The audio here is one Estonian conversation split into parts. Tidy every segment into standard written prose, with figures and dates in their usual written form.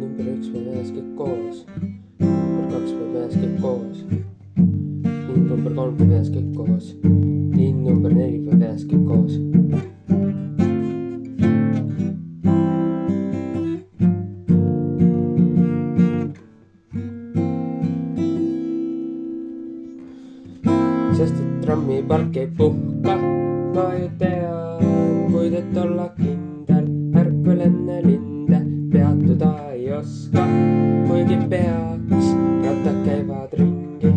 number 1 me vees kõik koos. Number 2 me vees kõik koos. Liin number 3 me vees kõik koos. Liin number 4 me vees kõik koos. Sest et trammipark ei puhka, ma ju tean, kuid et olla kindel, ärkvel enne linde, peatuda ei oska, kuigi peaks, rattad käivad ringi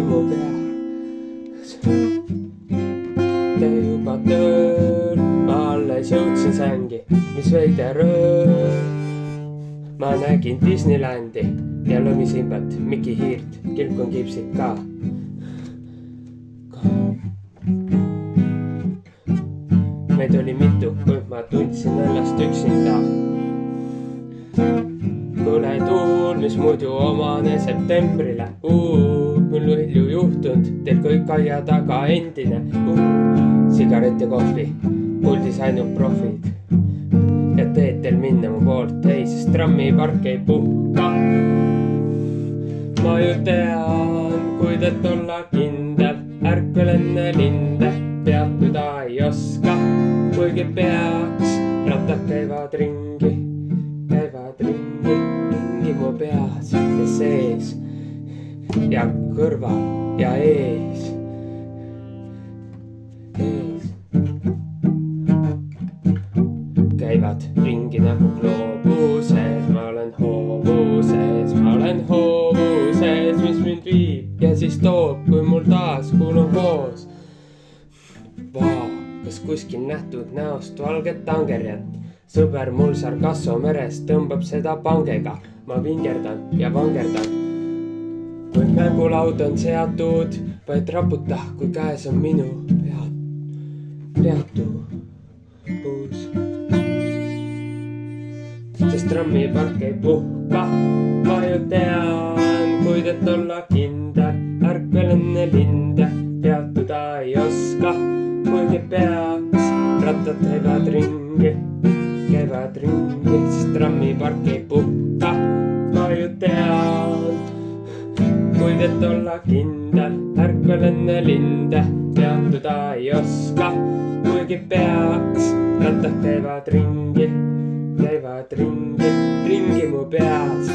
mu peas. Tee juba tööl, ma alles jõudsin sängi, mis veider ööl. Ma nägin Disneylandi ja Lõmisimbat, Miki Hiirt, kilpkon kipsid ka. Meid oli mitu, kuid ma tundsin ennast üksinda. Kõle tuul, mis muidu omane septembrile. Mul hilju juhtunud, teil kõik aia taga endine. Sigaret ja kohvi, puldis ainult profid. Ja teed teil minna mu poolt, ei, sest trammipark ei puhka. Ma ju tean, kuid et olla kindel, ärkvel enne linde, peatuda ei oska, kuigi peaks, rattad käivad ringi mu peas ja sees ja kõrval ja ees. Käivad ringi nagu gloobused, ma olen hoovuses, mis mind viib ja siis toob, kui mul taas kuulub koos. Vau, kas kuskil nähtud näost valget tangerjat? Sõber mul Sargasso meres tõmbab seda pangega, ma vingerdan ja vangerdan. Kui mängulaud on seatud, vaid raputa, kui käes on minu peatus. Sest trammipark ei puhka, ma ju tean, kuid et olla kindel, ärkvel enne linde, peatuda ei oska, kuigi peaks, rattad käivad ringi, sest trammipark ei puhka, ma ju tean, kuid et olla kindel, ärkvel enne linde, peatuda ei oska, kuigi peaks, rattad käivad ringi mu peas.